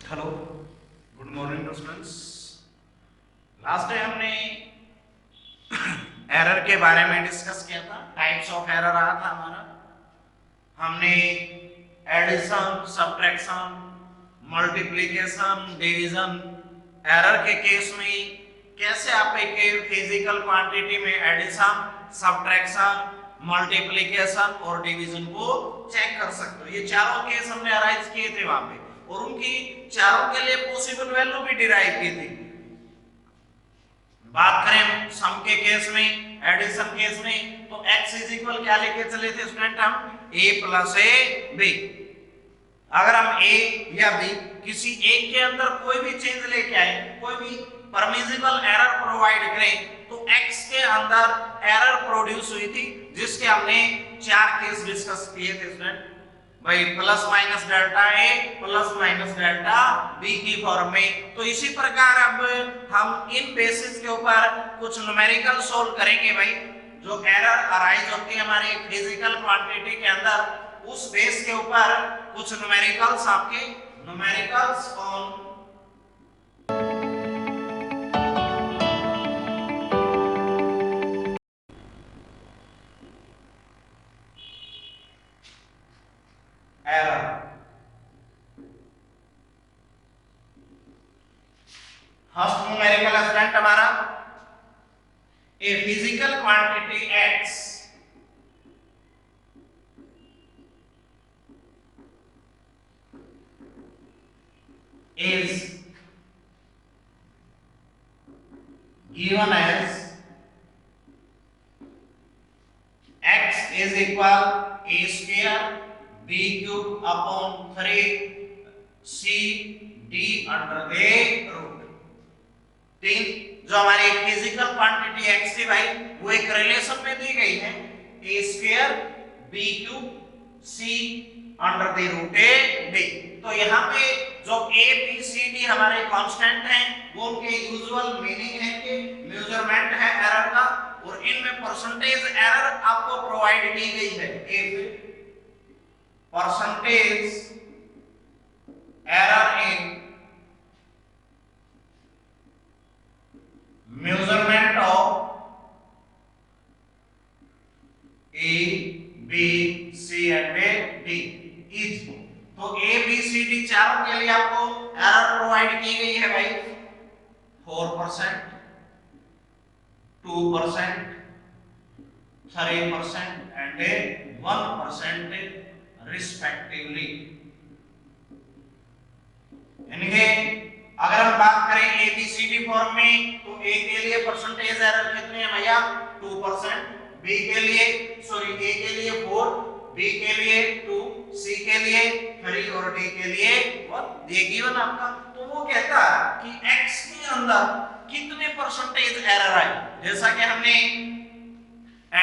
Hello, good morning students. Last time हमने error के बारे में डिस्कस किया था। टाइप्स ऑफ एरर रहा था हमारा। हमने addition, subtraction, multiplication, division, error के केस में कैसे आप एक फिजिकल क्वांटिटी में एडिशन, सब्ट्रैक्शन, मल्टीप्लिकेशन और डिवीजन को चेक कर सकते हो। ये चारों केस हमने अराइज किए थे वहां पे और उनकी चारों के लिए पॉसिबल वैल्यू भी डिराइव की थी। बात करें सम के केस में, एडिशन केस में, तो x इज इक्वल क्या लेके चले थे स्टूडेंट हम? a plus A B. अगर हम a या b किसी एक के अंदर कोई भी चेंज लेके आए, कोई भी परमिसिबल एरर प्रोवाइड करें, तो x के अंदर एरर प्रोड्यूस हुई थी जिसके हमने चार केस डिस्कस किए थे स्टूडेंट। भाई plus minus delta A plus minus delta B की फॉर्म में। तो इसी प्रकार अब हम इन बेसिस के ऊपर कुछ न्यूमेरिकल सोल्व करेंगे। भाई जो एरर अराइज होती है हमारे फिजिकल क्वांटिटी के अंदर, उस बेस के ऊपर कुछ न्यूमेरिकल्स आपके numericals on error. First numerical student हमारा, a physical quantity x is given as x is equal a square b cube upon 3c d under the root। तीन जो हमारी फिजिकल क्वांटिटी x थी भाई, वो एक रिलेशन में दी गई है, a square b cube c under the root A D. तो यहाँ पे जो ए बी सी डी हमारे कांस्टेंट हैं, वो उनके यूजुअल मीनिंग है कि मेजरमेंट है एरर का, और इनमें परसेंटेज एरर आपको प्रोवाइड की गई है। If percentage error in measurement of A B C and D is, तो ए बी सी डी चारों के लिए आपको एरर प्रोवाइड की गई है भाई 4%, 2%, 3% एंड 1% रिस्पेक्टिवली। इनके अगर हम बात करें A B C D form में, तो ए के लिए परसेंटेज एरर कितने हैं भैया? 2%, बी के लिए ए के लिए 4, बी के लिए 2, सी के लिए 3 और डी के लिए 1। ये गिवन आपका। तो वो कहता है कि x के अंदर कितने परसेंटेज एरर आए। जैसा कि हमने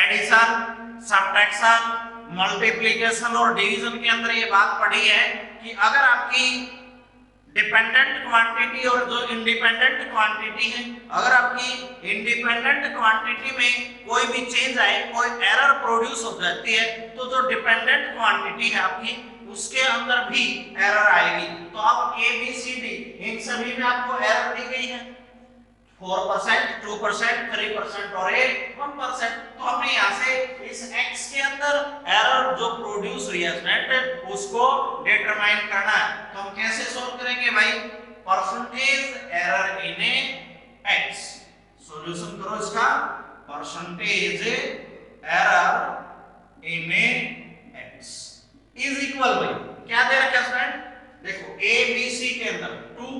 एडिशन, सब्ट्रैक्शन, मल्टीप्लिकेशन और डिवीजन के अंदर ये बात पढ़ी है कि अगर आपकी डिपेंडेंट क्वांटिटी और जो इंडिपेंडेंट क्वांटिटी है, अगर आपकी इंडिपेंडेंट क्वांटिटी में कोई भी चेंज आए, कोई एरर प्रोड्यूस हो जाती है, तो जो डिपेंडेंट क्वांटिटी है आपकी, उसके अंदर भी एरर आएगी। तो अब ए बी सी डी इन सभी में आपको एरर दी गई है 4%, 2%, 3% और 1%। तो हमने यहाँ से इस x के अंदर एरर जो प्रोड्यूस हुई है स्टूडेंट, उसको डिटरमाइन करना है। तो हम कैसे सोल्व करेंगे भाई? परसेंटेज एरर इन x, सॉल्यूशन करो इसका। Percentage error in x is equal भाई क्या दे रखा है स्टूडेंट? देखो a b c के अंदर 2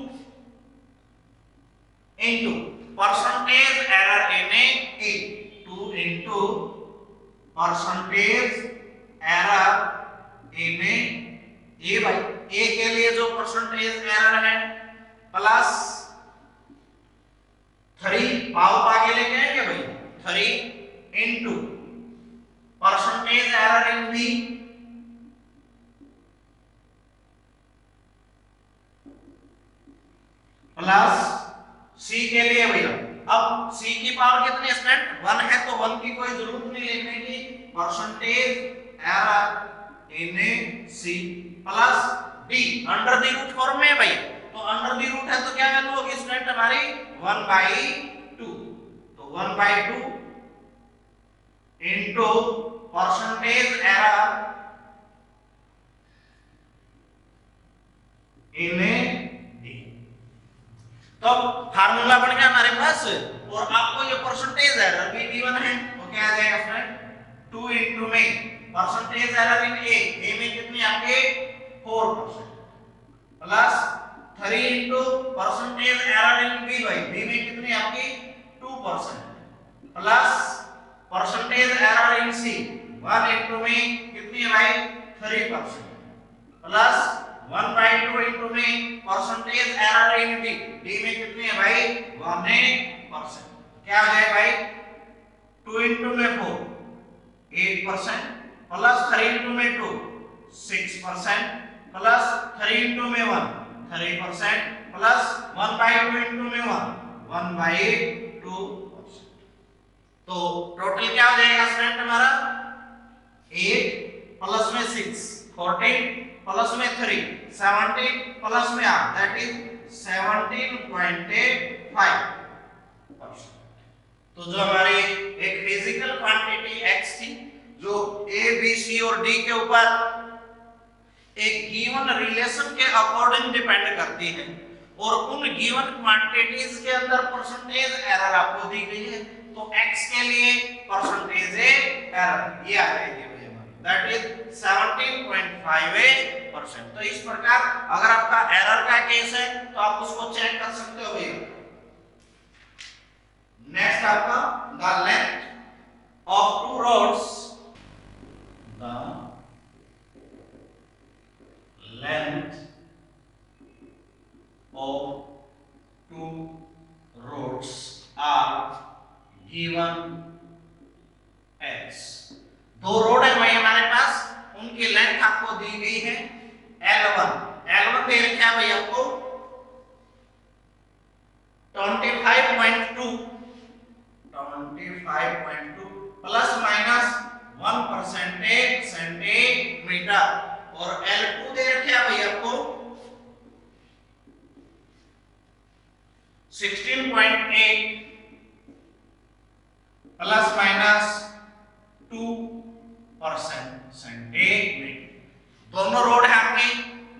into percentage error in a 2 into percentage error in a भाई a के लिए जो परसेंटेज एरर है प्लस 3 पाव आगे लेके आएंगे भाई 3 into परसेंटेज एरर इन b प्लस C के लिए भैया, अब C की पावर कितनी है स्टूडेंट? 1 है, तो 1 की कोई जरूरत नहीं लिखने की। Percentage error in C plus D under the root form में भाई, तो हमारी 1/2, तो 1/2 into percentage error in D. तो फार्मूला बन गया हमारे पास, और आपको ये परसेंटेज एरर भी गिवन है, तो क्या आ जाएगा फ्रेंड 2 इंटू में परसेंटेज एरर इन ए में कितनी आपके 4% plus 3 into percentage error in B by B में कितनी आपकी 2% plus percentage error in C 1 into में कितनी है भाई 3% प्लस 1/2 इंटू में percentage error in D, D में कितनी है भाई 1%। क्या हो जाएगा भाई 2 इंटू में 4 8% प्लस 3 इंटू में 2 6% प्लस 3 इंटू में 1 3% प्लस 1/2 इंटू में 1/2%। तो टोटल क्या हो जाएगा स्टूडेंट हमारा 8 प्लस में 6 14 प्लस में 3 17 प्लस में 8 दैट इज 17.5%। तो जो हमारी एक फिजिकल क्वांटिटी x थी जो a b c और d के ऊपर एक गिवन रिलेशन के अकॉर्डिंग डिपेंड करती है, और उन गिवन क्वांटिटीज के अंदर परसेंटेज एरर आपको दी गई है, तो x के लिए परसेंटेज एरर ये आ जाएगी भैया दैट इज 17.5%। तो इस प्रकार अगर आपका एरर का केस है तो आप उसको चेक कर सकते हो भैया। नेक्स्ट आपका the length of two roads, द length of two roads are given as। दो रोड है भाई हमारे पास, उनकी लेंथ आपको दी गई है L1 दे रखा है भाई आपको 25.2 प्लस माइनस 1% सेंटीमीटर, और L2 दे रखे हैं भाई आपको 16.8 प्लस माइनस 2% सेंटीमीटर। दोनों रोड है आपकी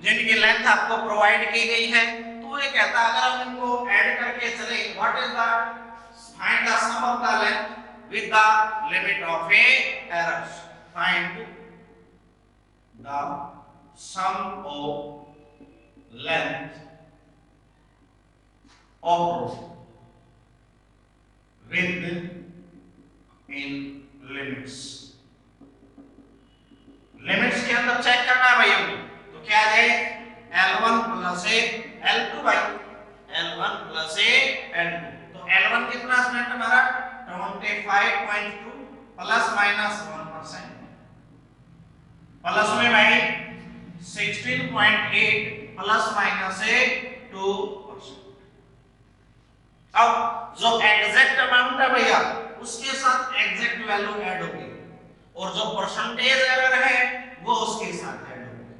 जिनकी लेंथ आपको प्रोवाइड की गई है, तो ये कहता है अगर हम इनको ऐड करके चले what is the find the sum of the length with the limit of a error, find the sum of length of road with in limits। Limits के अंदर चेक करना है भाई हमें, तो क्या आ जाए L1 plus A L2 by L1 plus A L2। तो L1 कितना स्टूडेंट हमारा 25.2 प्लस माइनस 1% प्लस में भाई 16.8 प्लस माइनस 2%। अब जो एग्जैक्ट अमाउंट है भैया उसके साथ एग्जैक्ट वैल्यू ऐड होगी, और जो परसेंटेज एरर है वो उसके साथ ऐड होगी,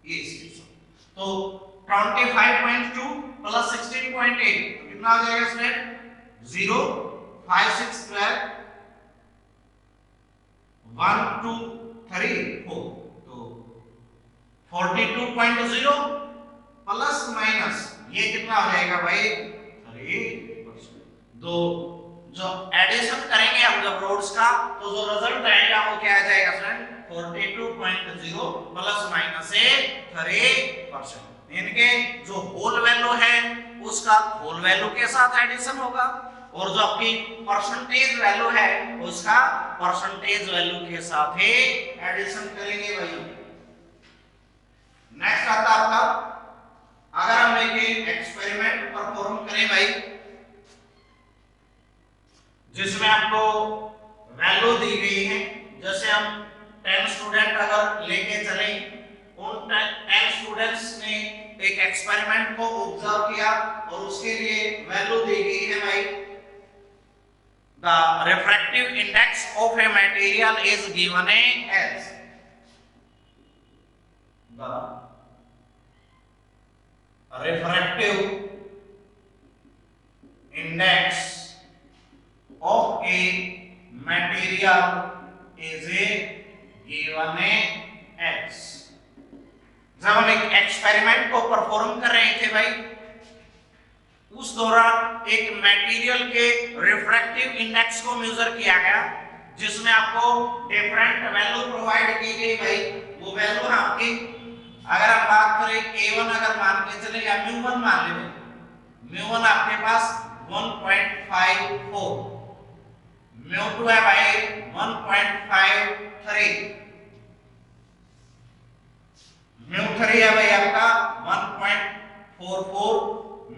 ये इसके साथ। तो 25.2 प्लस 16.8 तो कितना आ जाएगा स्टूडेंट 0 5 6 12 1 2 3 4, तो 42.0 प्लस माइनस ये कितना हो जाएगा भाई 3%। तो जो एडिशन करेंगे हम जब रोड्स का, तो जो रिजल्ट आएगा वो क्या आ जाएगा फ्रेंड 42.0 प्लस माइनस 3%। इनके जो होल वैल्यू है उसका होल वैल्यू के साथ एडिशन होगा, और जो आपकी परसेंटेज वैल्यू है उसका परसेंटेज वैल्यू के साथ ही एडिशन करेंगे भाई। नेक्स्ट आता आपका, अगर हम एक एक्सपेरिमेंट परफॉर्म करें भाई जिसमें आपको वैल्यू दी गई है, जैसे हम 10 स्टूडेंट अगर लेके चले, उन 10 स्टूडेंट्स ने एक एक्सपेरिमेंट को ऑब्जर्व किया और उसके लिए वैल्यू दी गई है भाई the refractive index of a material is given as the refractive index of a material is a given x। जब हम एक एक्सपेरिमेंट को परफॉर्म कर रहे थे भाई, उस दौरान एक मटेरियल के रिफ्रैक्टिव इंडेक्स को मेजर किया गया, जिसमें आपको डिफरेंट वैल्यू प्रोवाइड की गई भाई। वो वैल्यू है आपकी, अगर हम बात करें a1 अगर मान के चले या μ1 मान ले, μ1 आपके पास 1.54, μ2 है भाई 1.53, μ3 है भाई आपका 1.44,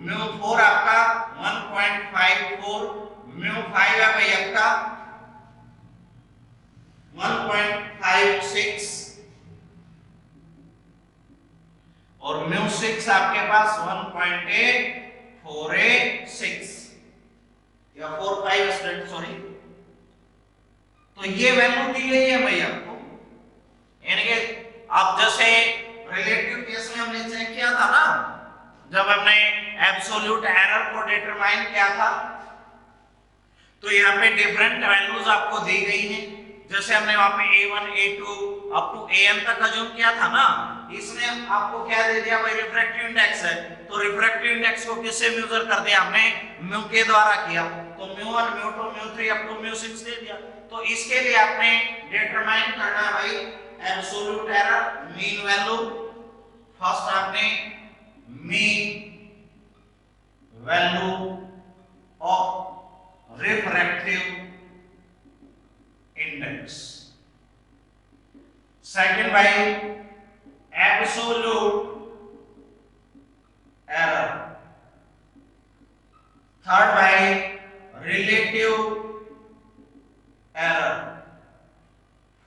μ4 आपका 1.54, μ5 है भाई आपका 1.56 और μ6 आपके पास 1.46 या 45 स्टूडेंट सॉरी। तो ये वैल्यू दी गई है भाई आपको, यानी कि आप जैसे रिलेटिव केस में हमने चेक किया था ना, जब हमने एब्सोल्यूट एरर को डिटरमाइन किया था, तो यहाँ पे डिफरेंट वैल्यूज आपको दी गई हैं। जैसे हमने वहां पे a1 a2 up to an तक अज्यूम किया था ना, इसने आपको क्या दे दिया भाई, रिफ्रैक्टिव इंडेक्स है। तो रिफ्रैक्टिव इंडेक्स को किससे मेजर कर दिया हमने, म्यू के द्वारा किया। तो μ1 μ2 μ3 अप टू μ6 दे दिया। तो इसके लिए आपने डिटरमाइन करना है भाई absolute error, mean value. First आपने mean value of refractive index, second by absolute error, third by relative error,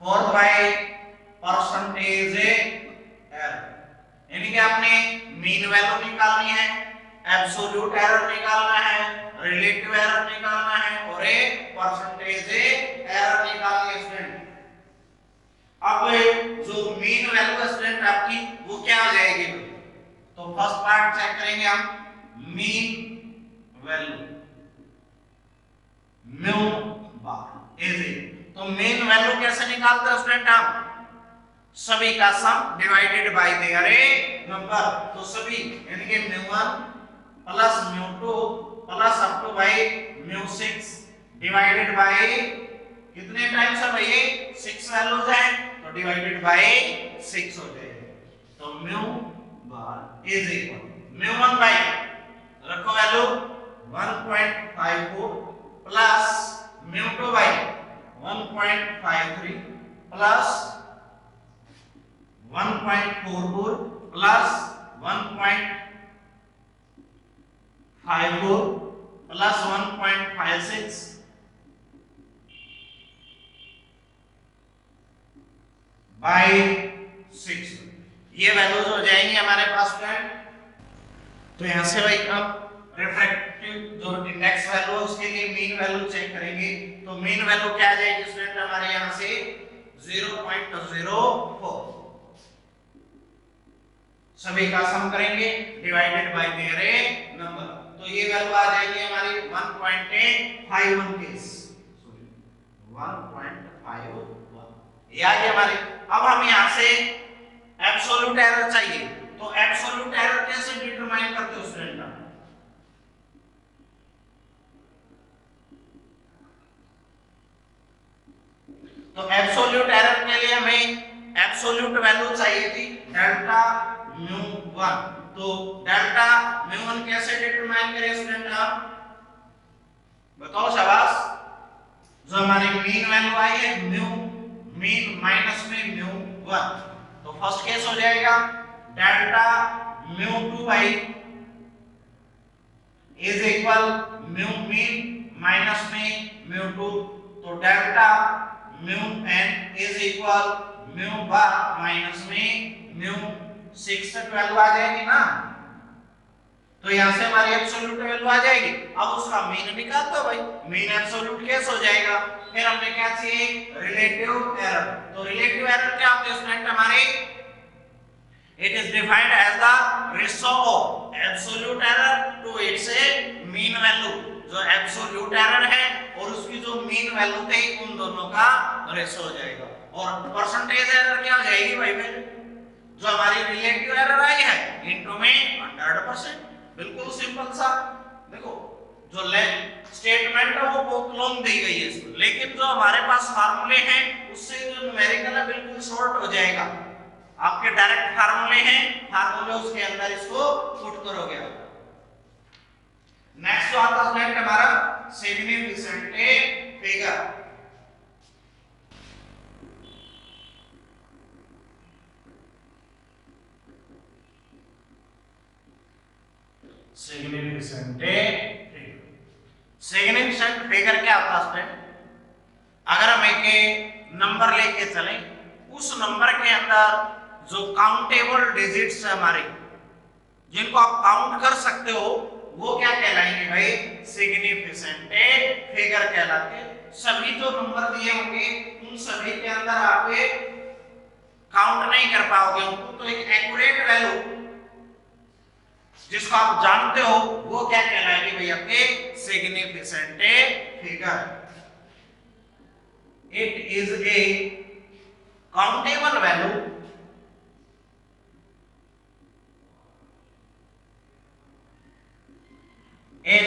fourth by percentage error. यानी कि आपने मीन वैल्यू निकालनी है, एब्सोल्यूट एरर निकालना है, रिलेटिव एरर निकालना है और एक परसेंटेज एरर निकालनी है स्टूडेंट। अब जो मीन वैल्यू है स्टूडेंट आपकी वो क्या आ जाएगी, तो फर्स्ट पार्ट चेक करेंगे हम, mean value mu bar is, तो मीन वैल्यू कैसे निकालते हैं स्टूडेंट, हम सभी का sum divided by their number. तो सभी यानी कि μ1 plus μ2 plus up to by μ6 divided by कितने टाइम्स है भाई, 6 वैल्यूज हैं, तो डिवाइडेड बाय 6 हो जाएगा। तो mu bar is equal μ1 by रखो value 1.54 plus μ2 by 1.53 plus 1.44 plus 1.54 plus 1.56 by 6, ये वैल्यूज हो जाएंगी हमारे पास फ्रेंड। तो यहां से भाई अब रिफ्रैक्टिव जो इंडेक्स वैल्यू है उसके लिए मीन वैल्यू चेक करेंगे। तो मीन वैल्यू क्या आ जाएगी स्टूडेंट हमारे यहां से 0.04, सभी का सम करेंगे डिवाइडेड बाय देयर नंबर। तो ये वैल्यू आ जाएगी हमारी 1.51 केस, सॉरी 1.51, ये आ गई हमारी। अब हम यहां से एब्सोल्यूट एरर चाहिए, तो एब्सोल्यूट एरर कैसे डिटरमाइन करते हो स्टूडेंट, तो एब्सोल्यूट एरर के लिए हमें एब्सोल्यूट वैल्यू चाहिए थी डेल्टा μ1। तो डेल्टा μ1 कैसे डिटरमाइन करें स्टूडेंट, आप बताओ शाबाश। जो हमारी मीन वैल्यू आई है म्यू, मीन माइनस में μ1, तो फर्स्ट केस हो जाएगा delta μ2 by is equal mu mean minus में μ2, तो delta μn is equal mu bar minus में μ6 तक वैल्यू आ जाएगी ना। तो यहां से हमारी एब्सोल्यूट वैल्यू आ जाएगी। अब उसका मीन निकाल दो भाई, मीन एब्सोल्यूट कैसे हो जाएगा। फिर हमने क्या चाहिए, रिलेटिव एरर। तो रिलेटिव एरर क्या होती है स्टूडेंट हमारे, it is defined as the ratio of absolute error to its mean value. जो जो एब्सोल्यूट एरर है और उसकी जो मीन वैल्यू थे उन दोनों का रेशो हो जाएगा। और परसेंटेज एरर क्या हो जाएगी भाई मेरे, जो हमारी रिलेटिव एरर आई है इनटू में 100%। बिल्कुल सिंपल सा। देखो जो स्टेटमेंट है वो बहुत लॉन्ग दी गई है इसमें, लेकिन जो हमारे पास फार्मूले हैं उससे जो न्यूमेरिकल है बिल्कुल शॉर्ट हो जाएगा। आपके डायरेक्ट फार्मूले हैं, फार्मूले उसके अंदर इसको पुट करोगे। नेक्स्ट जो आता है हमारा सिग्निफिकेंट फिगर। सिग्निफिकेंट फिगर क्या होता है स्टूडेंट, अगर हम एक नंबर लेके चलें, उस नंबर के अंदर जो काउंटेबल डिजिट्स है हमारे, जिनको आप काउंट कर सकते हो, वो क्या कहलाएंगे भाई, सिग्निफिकेंट फिगर कहलाते हैं। सभी जो नंबर दिए होंगे उन सभी के अंदर आप काउंट नहीं कर पाओगे उनको, तो एक एक्यूरेट वैल्यू जिसको आप जानते हो वो क्या कहलाएगी भाई आपके significant figure. It is a countable value in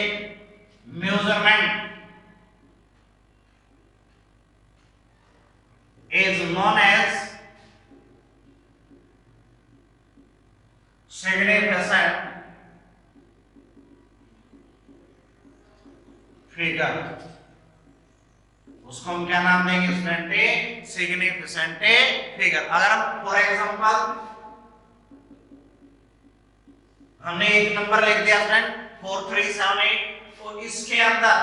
measurement is known as significant figure। उसको हम क्या नाम देंगे स्टूडेंट, सिग्निफिकेंट फिगर। अगर हम फॉर एग्जांपल हमने एक नंबर लिख दिया स्टूडेंट 4378, तो इसके अंदर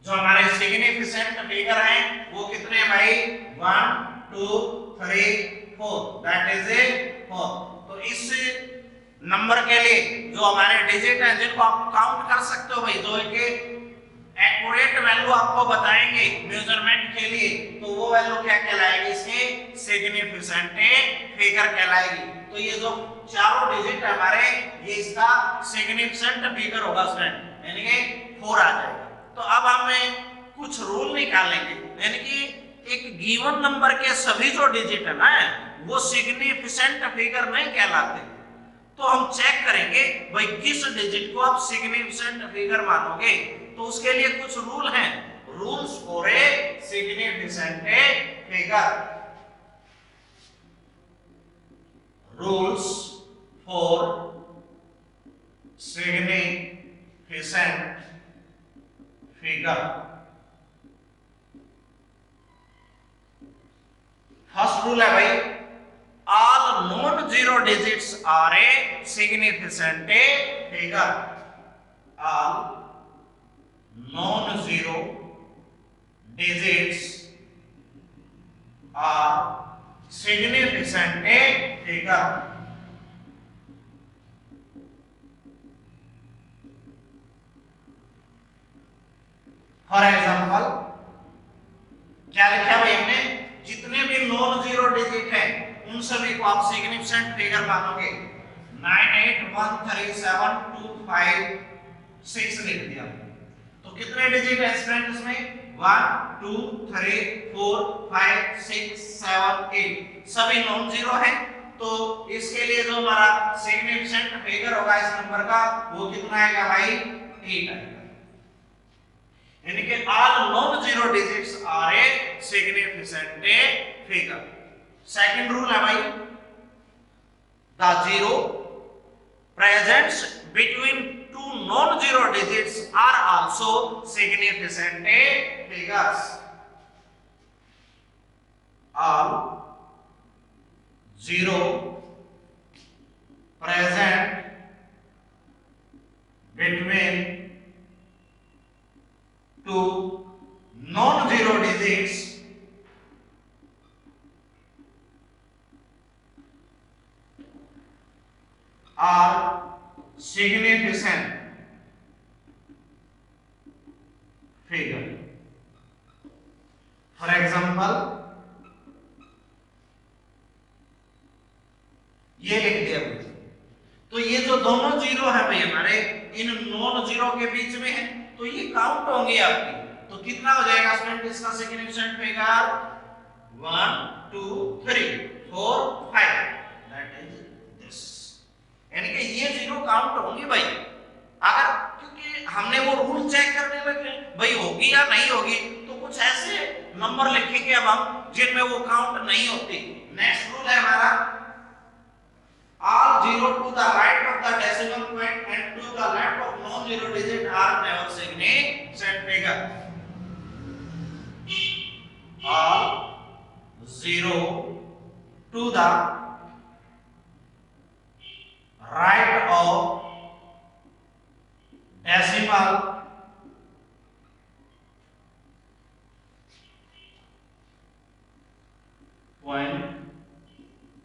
जो हमारे सिग्निफिकेंट फिगर हैं वो कितने हैं भाई, 1 2 3 4, दैट इज ए 4। तो इस नंबर के लिए जो हमारे डिजिट हैं जिनको आप काउंट कर सकते हो भाई, जो एक एक्यूरेट वैल्यू आपको बताएंगे मेजरमेंट के लिए, तो वो वैल्यू क्या कहलाएगी, इसके सिग्निफिकेंट फिगर कहलाएगी। तो ये जो चारों डिजिट हमारे, ये इसका सिग्निफिकेंट फिगर होगा स्टूडेंट, यानी कि 4 आ जाएगा। तो अब हम कुछ रूल निकालेंगे, यानी कि एक गिवन नंबर के सभी जो डिजिट है ना वो सिग्निफिकेंट फिगर नहीं कहलाते। तो हम चेक करेंगे भाई किस डिजिट को आप सिग्निफिकेंट फिगर मानोगे, तो उसके लिए कुछ रूल हैं, rules for a significant figure. Rules for significant figure. First rule है भाई, all non-zero digits are a significant figure। all non-zero digits are significant figure। For example क्या लिखा भाई हमने, जितने भी नॉन जीरो डिजिट है उन सभी को आप सिग्निफिकेंट फिगर मानोगे। 98137256 लिख दिया। तो कितने डिजिट है स्टूडेंट इसमें, 1 2 3 4 5 6 7 8, सभी नॉन जीरो है। तो इसके लिए जो हमारा सिग्निफिकेंट फिगर होगा इस नंबर का, वो कितना आएगा भाई, 8 आएगा। यानी कि all non-zero digits are a significant figure। Second rule है भाई, the zero presents between two non-zero digits are also significant figures। all zero present between two non-zero digits are significant figure। For example ये लिख दिया। तो ये जो दोनों zero है भाई हमारे, इन नॉन जीरो के बीच में है, तो ये काउंट होंगे आपकी। तो कितना हो जाएगा स्टूडेंट इसका significant figure 1 2 3 4 5, that is this. यानी कि ये जीरो काउंट होंगी भाई। अगर क्योंकि हमने वो रूल चेक करने लगे भाई होगी या नहीं होगी, तो कुछ ऐसे नंबर लिखेंगे अब हम जिनमें वो काउंट नहीं होती। नेक्स्ट रूल है हमारा all zero to the right of the decimal point and to the left of non-zero digit are never significant figure. All zero to the right of decimal point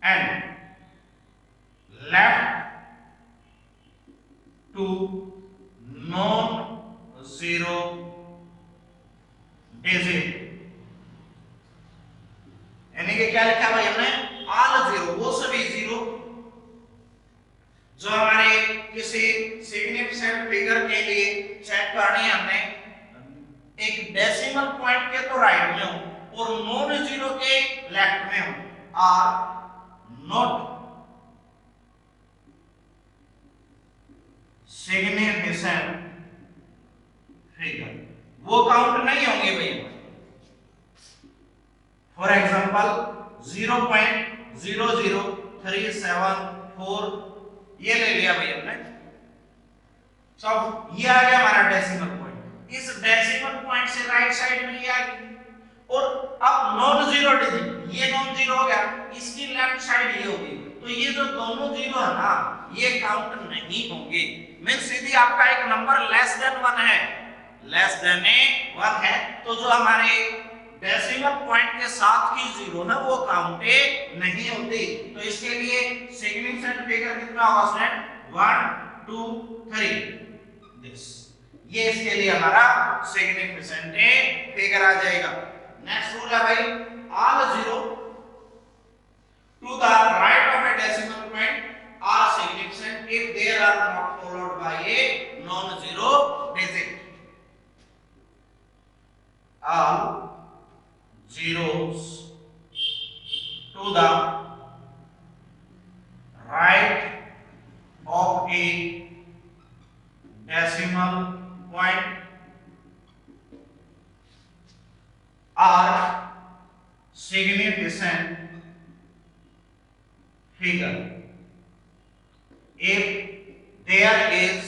and left to non-zero digit, यानी कि क्या लिखा भाई हमने all zero, वो सभी zero जो हमारे किसी सिग्निफिकेंट फिगर के लिए चेक करनी है हमने, एक डेसिमल पॉइंट के तो राइट में हो और नॉन जीरो के लेफ्ट में हो, आर नॉट सिग्निफिकेंट फिगर, वो काउंट नहीं होंगे भाई। फॉर एग्जांपल 0.00374 ये ले लिया भाई हमने। सब ये आ गया हमारा डेसिमल पॉइंट, इस डेसिमल पॉइंट से राइट साइड में ये आ गई, और अब नॉन जीरो डिजिट ये नॉन जीरो हो गया, इसकी लेफ्ट साइड ये होगी, तो ये जो दोनों जीरो है ना ये काउंट नहीं होंगे। मींस सीधी आपका एक नंबर लेस देन 1 है, लेस देन 1 है, तो जो हमारे डेसिमल पॉइंट के साथ की जीरो है वो काउंटेड नहीं होती। तो इसके लिए सिग्निफिकेंट फिगर कितना होगा स्टूडेंट 1 2 3 दिस, ये इसके लिए हमारा सिग्निफिकेंट फिगर आ जाएगा। नेक्स्ट रूल है भाई all zero to the right of a decimal point are significant if there are not followed by a non zero digit. All zeros to the right of a decimal point are significant figure if there is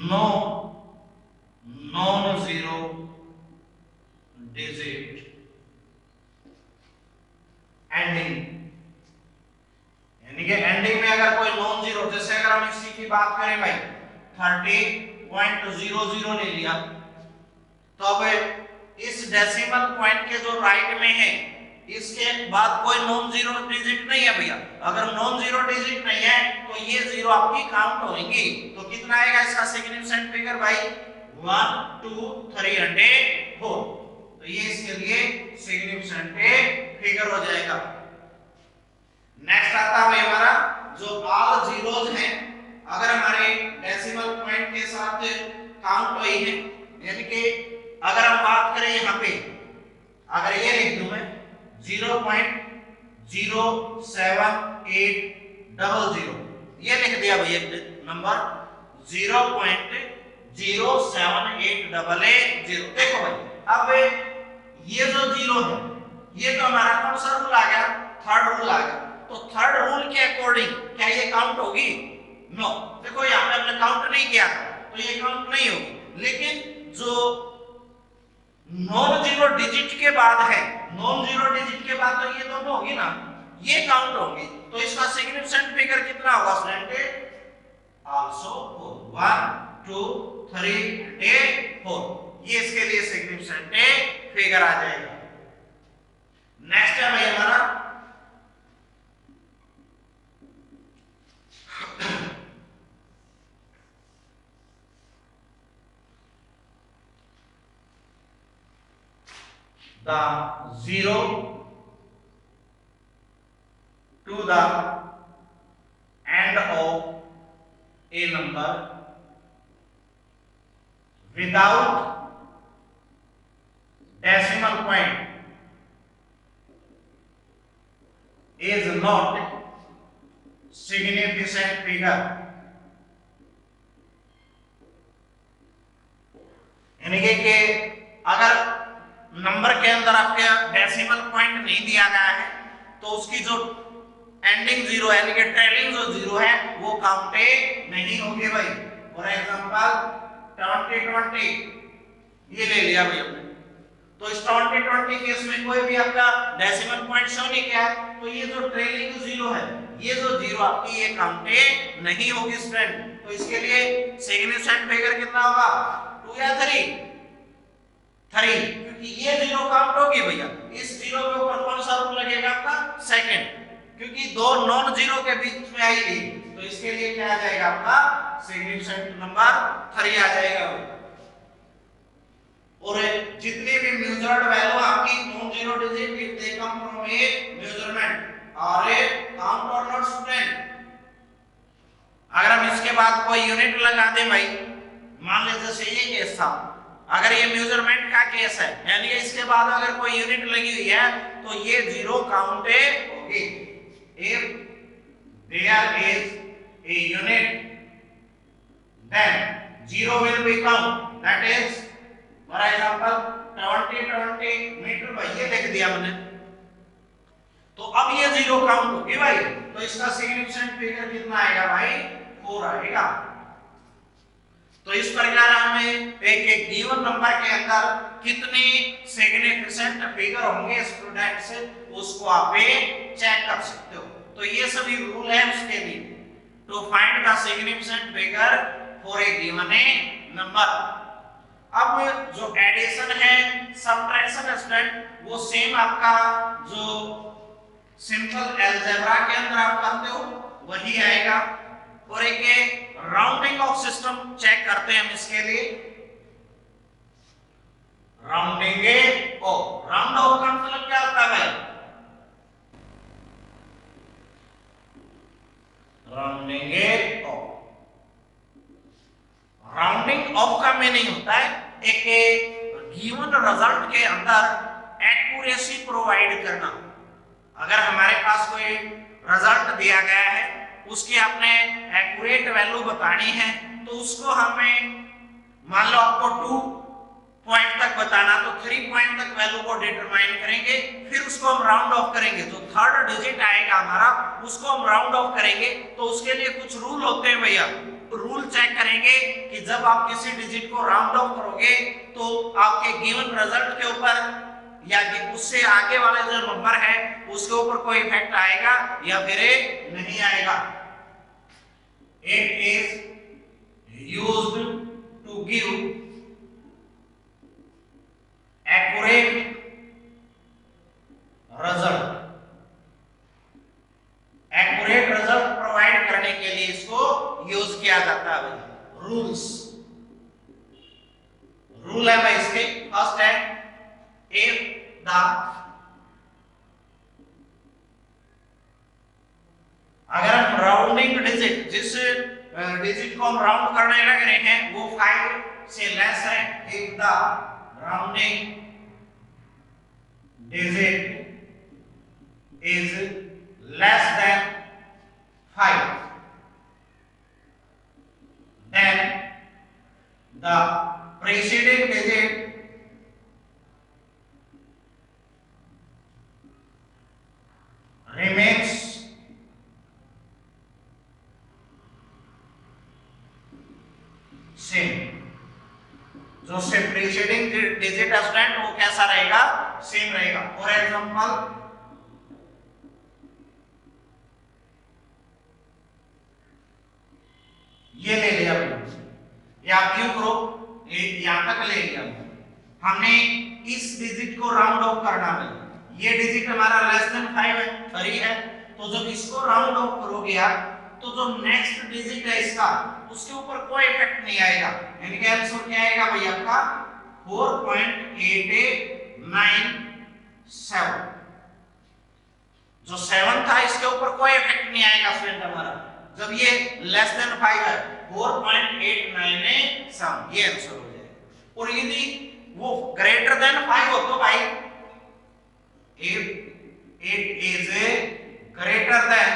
no non-zero digit ending, यानी कि ending में अगर कोई non zero, जैसे अगर हम इसी की बात करें भाई 30.00 ले लिया, तो अब इस डेसिमल पॉइंट के जो राइट में है इसके बाद कोई नॉन जीरो डिजिट नहीं है भैया। अगर नॉन जीरो डिजिट नहीं है तो ये जीरो आपकी काउंट होंगी। तो कितना आएगा इसका सिग्निफिकेंट फिगर भाई 1 2 3 and 4, तो ये इसके लिए सिग्निफिकेंट फिगर हो जाएगा। नेक्स्ट आता है हमारा जो ऑल जीरोज हैं, अगर हमारे डेसिमल पॉइंट के साथ काउंट हुई है, यानी कि अगर हम बात करें यहाँ पे, अगर ये लिख दूं मैं 0.07800, ये लिख दिया भैया नंबर 0.07880। देखो भाई अब ये जो जीरो है ये तो हमारा कौन सा रूल आ गया, थर्ड रूल आ गया। तो थर्ड रूल के अकॉर्डिंग क्या ये काउंट होगी? नो। देखो यहाँ पे हमने काउंट नहीं किया तो ये काउंट नहीं होगी, लेकिन जो नॉन जीरो डिजिट के बाद है, नॉन जीरो डिजिट के बाद तो ये दोनों होगी ना, ये काउंट होगी। तो इसका सिग्निफिकेंट फिगर कितना होगा स्टूडेंट? आल्सो 1 2 3 4, ये इसके लिए सिग्निफिकेंट फिगर आ जाएगा। नेक्स्ट है भाई हमारा the zero to the end of A number without decimal point is not significant figure, यानी कि अगर नंबर के अंदर आपके डेसिमल पॉइंट नहीं दिया गया है तो उसकी जो एंडिंग जीरो यानी कि ट्रेलिंग जो जीरो है वो काउंटे नहीं होगी भाई। फॉर एग्जांपल 2020 ये ले लिया भाई हमने, तो इस 2020 केस में कोई भी आपका डेसिमल पॉइंट शो नहीं किया है, तो ये जो ट्रेलिंग जीरो है, ये जो जीरो आपकी ये काउंटे नहीं होगी स्टूडेंट। तो इसके लिए सिग्निफिकेंट फिगर कितना होगा, 2 या 3, क्योंकि ये जीरो काउंट होगी भैया। इस जीरो के ऊपर कौन सा रूल लगेगा आपका, सेकंड, क्योंकि दो नॉन जीरो के बीच में आएगी, तो इसके लिए क्या आ जाएगा आपका सिग्निफिकेंट नंबर 3 आ जाएगा। और जितनी भी मेजर्ड वैल्यू आपकी non zero digit if they come from A measurement और ए काउंट और नॉट स्टूडेंट। अगर हम इसके बाद कोई यूनिट लगा दें भाई, मान लीजिए जैसे ये केस था, अगर ये मेजरमेंट का केस है यानी कि इसके बाद अगर कोई यूनिट लगी हुई है तो ये जीरो काउंटे होगी। If there is a unit then zero will be count, that is for example 20 metre भाई ये लिख दिया मैंने, तो अब ये जीरो काउंट होगी भाई, तो इसका सिग्निफिकेंट फिगर कितना आएगा भाई, 4 आएगा। तो इस प्रकार हमें एक गिवन नंबर के अंदर कितने सिग्निफिकेंट फिगर होंगे स्टूडेंट्स, उसको आप चेक कर सकते हो। तो ये सभी रूल है उसके लिए, to find the significant figure for a given number. अब जो एडिशन है सबट्रैक्शन स्टूडेंट वो सेम आपका जो सिंपल अलजेब्रा के अंदर आप करते हो वही आएगा। और एक राउंडिंग ऑफ सिस्टम चेक करते हैं हम इसके लिए, राउंडिंग ऑफ, राउंड ऑफ का मतलब क्या होता है भाई, राउंडिंग ऑफ, राउंडिंग ऑफ का मीनिंग होता है एक गिवन रिजल्ट के अंदर एक्यूरेसी प्रोवाइड करना। अगर हमारे पास कोई रिजल्ट दिया गया है उसकी आपने एक्यूरेट वैल्यू बतानी है, तो उसको हमें मान लो आपको 2 पॉइंट तक बताना, तो 3 पॉइंट तक वैल्यू को डिटरमाइन करेंगे, फिर उसको हम राउंड ऑफ करेंगे, जो थर्ड डिजिट आएगा हमारा उसको हम राउंड ऑफ करेंगे। तो उसके लिए कुछ रूल होते हैं भैया, रूल चेक करेंगे कि जब आप किसी डिजिट को राउंड ऑफ करोगे तो आपके गिवन रिजल्ट के ऊपर या कि उससे आगे वाले जो नंबर है उसके ऊपर कोई इफेक्ट आएगा या फिर नहीं आएगा। It is used to give accurate result, accurate result provide करने के लिए इसको यूज किया जाता है। रूल्स, रूल है भाई इसके, फर्स्ट है if the, अगर हम राउंडिंग डिजिट, जिस डिजिट को हम राउंड करने लग रहे हैं वो 5 से लेस है, if the rounding digit is less than 5 then the preceding digit remains same. जो से प्रीसीडिंग डिजिट स्टूडेंट वो कैसा रहेगा, सेम रहेगा। फॉर एग्जांपल ये ले लिया, ये आप क्यों करो, यहां तक ले लिया, हमने इस डिजिट को राउंड ऑफ करना है, ये डिजिट हमारा लेस देन 5 है, 3 है, तो जब इसको राउंड ऑफ करोगे आप तो जो नेक्स्ट डिजिट है इसका उसके ऊपर कोई इफेक्ट नहीं आएगा, यानी कि आंसर क्या आएगा भाई आपका 4.897। जो 7 था इसके ऊपर कोई इफेक्ट नहीं आएगा फ्रेंड हमारा, जब ये लेस देन 5 है 4.897 ये आंसर हो जाएगा। और यदि वो ग्रेटर देन 5 हो तो भाई if it is a greater than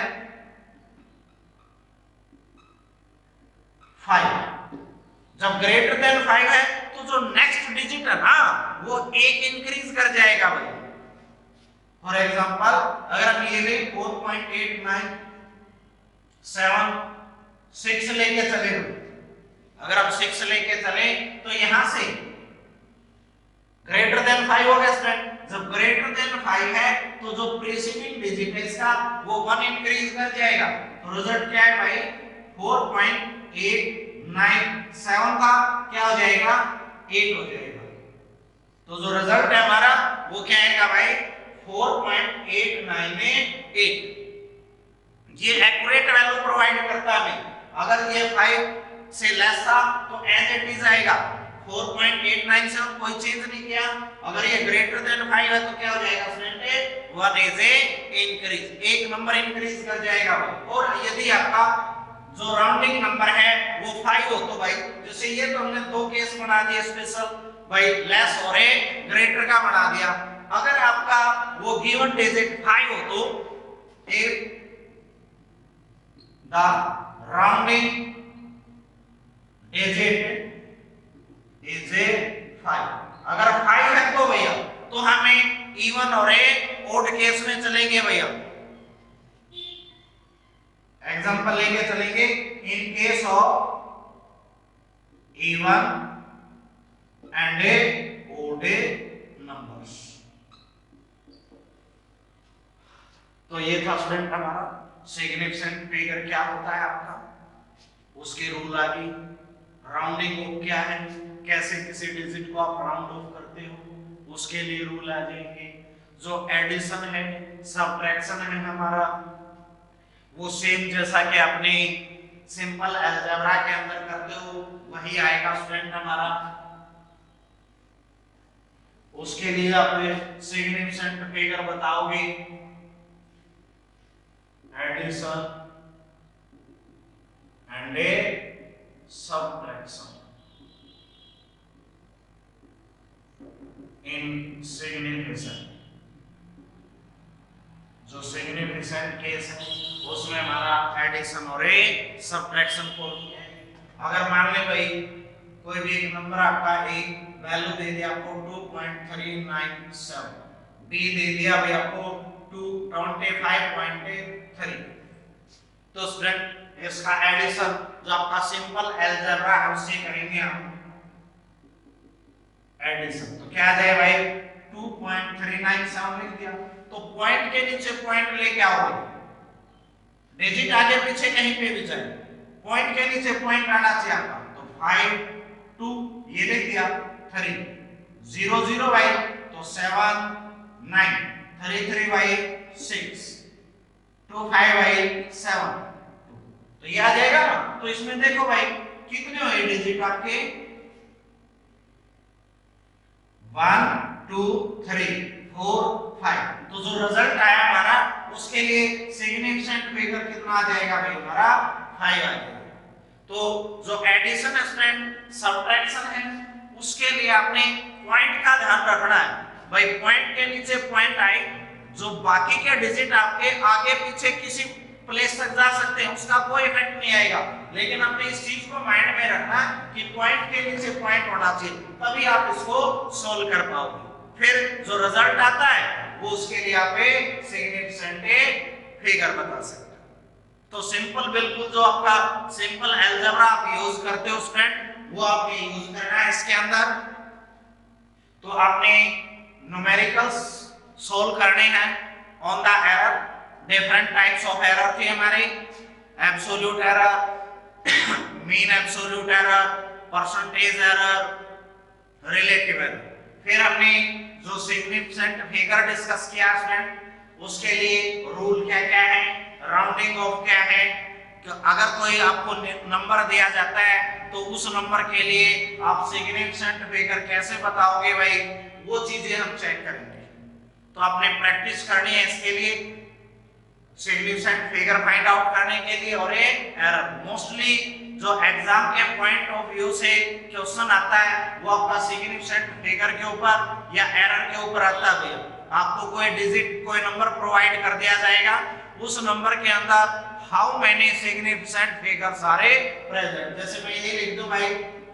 5, जब ग्रेटर देन 5 है तो जो नेक्स्ट डिजिट है ना वो एक इंक्रीज कर जाएगा भाई। फॉर एग्जांपल अगर हम ये ले 4.897 6 लेके चले, अगर आप 6 लेके चले तो यहां से ग्रेटर देन 5 हो गया स्टूडेंट। जब ग्रेटर देन 5 है तो जो प्रीसीडिंग डिजिट है इसका वो 1 इंक्रीज कर जाएगा। तो रिजल्ट क्या है भाई 4.897 का क्या हो जाएगा 8 हो जाएगा। तो जो रिजल्ट है हमारा वो क्या आएगा भाई 4.898। ये एक्यूरेट वैल्यू प्रोवाइड करता है। अगर ये 5 से लेस था तो एज इट इज आएगा 4.897 कोई चेंज नहीं किया। अगर ये ग्रेटर देन 5 है तो क्या हो जाएगा स्टूडेंट 1 इज ए इंक्रीज, एक नंबर इंक्रीज कर जाएगा भाई। और यदि आपका जो राउंडिंग नंबर है वो 5 हो तो भाई जैसे ये तो हमने दो केस बना दिए स्पेशल भाई लेस और ए ग्रेटर का बना दिया। अगर आपका वो गिवन डिजिट 5 हो तो if the rounding digit is a 5, अगर 5 है तो भैया तो हमें इवन और ए ओड केस में चलेंगे भैया। एग्जांपल लेके चलेंगे in case of even and a odd numbers. तो ये था स्टूडेंट हमारा सिग्निफिकेंट फिगर क्या होता है आपका, उसके रूल आ गई। राउंडिंग ऑफ क्या है, कैसे किसी डिजिट को आप राउंड ऑफ करते हो उसके लिए रूल आ जाएंगे। जो एडिशन है सबट्रैक्शन है हमारा वो सेम जैसा कि अपने सिंपल अलजेब्रा के अंदर करते हो वही आएगा स्टूडेंट हमारा। उसके लिए आप सिग्निफिकेंट फिगर बताओगे addition and a subtraction in significant. जो सिग्निफिकेंट केस है उसमें हमारा एडिशन और ए सबट्रैक्शन को है। अगर मान ले भाई कोई भी एक नंबर आपका एक वैल्यू दे दिया आपको 2.397, बी दे दिया भाई आपको 225.3, तो स्टूडेंट इसका एडिशन जो आपका सिंपल अलजेब्रा है उससे करेंगे हम एडिशन। तो क्या आ जाए भाई 2.397 लिख दिया तो पॉइंट के नीचे पॉइंट लेके आओ, डिजिट आगे पीछे कहीं पे भी जाए पॉइंट के नीचे पॉइंट आना चाहिए आपका। तो 5 2 ये लिख दिया 3 0 0 भाई तो 7 9 3 3 भाई 6 2 5 भाई 7 तो ये आ जाएगा ना। तो इसमें देखो भाई कितने हुए डिजिट आपके 1 2 3 4 5। तो जो रिजल्ट आया हमारा उसके लिए सिग्निफिकेंट फिगर कितना आ जाएगा भाई हमारा 5 आ जाएगा। तो जो एडिशन स्टूडेंट सबट्रैक्शन है उसके लिए आपने पॉइंट का ध्यान रखना है भाई। पॉइंट के नीचे पॉइंट आए जो बाकी के डिजिट आपके आगे पीछे किसी प्लेस तक जा सकते हैं उसका कोई इफेक्ट नहीं आएगा, लेकिन आपने इस चीज को माइंड में रखना कि पॉइंट के नीचे पॉइंट होना चाहिए तभी आप इसको सोल्व कर पाओगे। फिर जो रिजल्ट आता है वो उसके लिए आप सिग्निफिकेंट फिगर बता सकते हैं। तो सिंपल बिल्कुल जो आपका सिंपल अलजेब्रा आप यूज करते हो स्टूडेंट वो आपने यूज करना है इसके अंदर। तो आपने न्यूमेरिकल्स सोल्व करने हैं on the error. Different types of error थे हमारे, absolute error, mean absolute error, percentage error, relative error. फिर हमने जो सिग्निफिकेंट फिगर डिस्कस किया स्टूडेंट उसके लिए रूल क्या क्या है, राउंडिंग ऑफ क्या है। अगर कोई आपको नंबर दिया जाता है तो उस नंबर के लिए आप सिग्निफिकेंट फिगर कैसे बताओगे भाई वो चीजें हम चेक करेंगे। तो आपने प्रैक्टिस करनी है इसके लिए। सिग्निफिकेंट फिगर फाइंड आउट करने के लिए और ये एरर। मोस्टली जो एग्जाम के पॉइंट ऑफ व्यू से क्वेश्चन आता है वो आपका सिग्निफिकेंट फिगर के ऊपर या एरर के ऊपर आता है भैया। आपको कोई डिजिट कोई नंबर प्रोवाइड कर दिया जाएगा, उस नंबर के अंदर how many significant figures are present. जैसे मैं ये लिख दूं भाई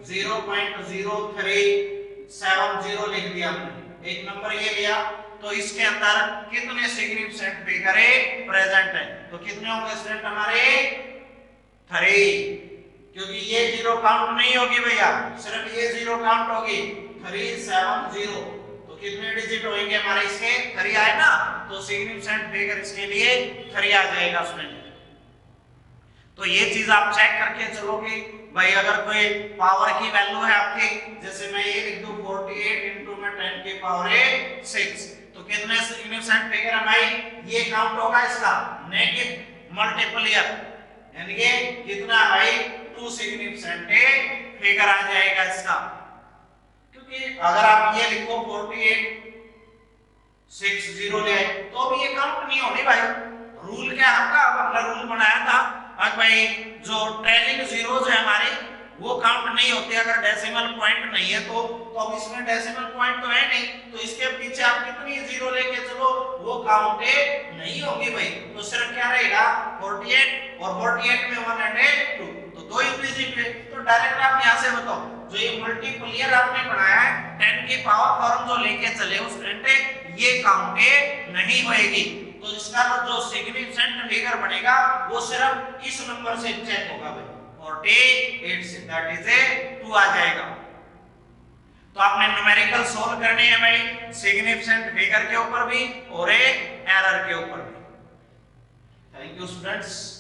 0.0370 लिख दिया हमने, एक नंबर ये लिया, तो इसके अंदर कितने सिग्निफिकेंट फिगर प्रेजेंट है, तो कितने होंगे स्टूडेंट हमारे 3, क्योंकि ये जीरो काउंट नहीं होगी भैया, सिर्फ ये जीरो काउंट होगी 370, तो कितने डिजिट होंगे हमारे इसके 3 आए ना, तो सिग्निफिकेंट फिगर इसके लिए 3 आ जाएगा स्टूडेंट। तो ये चीज आप चेक करके चलोगे भाई। अगर कोई पावर की वैल्यू है आपकी, जैसे मैं ये लिख दूं 48 into में 10 की पावर 6, तो कितने सिग्निफिकेंट फिगर है भाई, ये काउंट होगा इसका नेगेटिव मल्टीप्लियर, यानी कि कितना भाई 2 सिग्निफिकेंट फिगर आ जाएगा इसका। क्योंकि अगर आप ये लिखो 4860 ले तो भी ये काउंट नहीं होनी भाई। रूल क्या आपका, अब अपना रूल बनाया था अब भाई जो ट्रेलिंग जीरोज है हमारे वो काउंट नहीं होते अगर डेसिमल पॉइंट नहीं है तो अब इसमें डेसिमल पॉइंट तो है नहीं, तो इसके पीछे आप कितनी जीरो लेके चलो वो काउंट नहीं होगी भाई। तो सिर्फ क्या रहेगा 48 और 48 में 1 and 2, तो 2 ही डिजिट है। तो डायरेक्ट आप यहां से बताओ जो ये मल्टीप्लियर आपने बनाया है 10 की पावर फॉर्म जो लेके चले उस घंटे ये काउंट नहीं होएगी। तो इसका जो सिग्निफिकेंट फिगर बनेगा वो सिर्फ इस नंबर से चेक होगा भाई 48 से, दैट इज 2 आ जाएगा। तो आपने न्यूमेरिकल सोल्व करने हैं भाई सिग्निफिकेंट फिगर के ऊपर भी और एरर के ऊपर भी। Thank you students.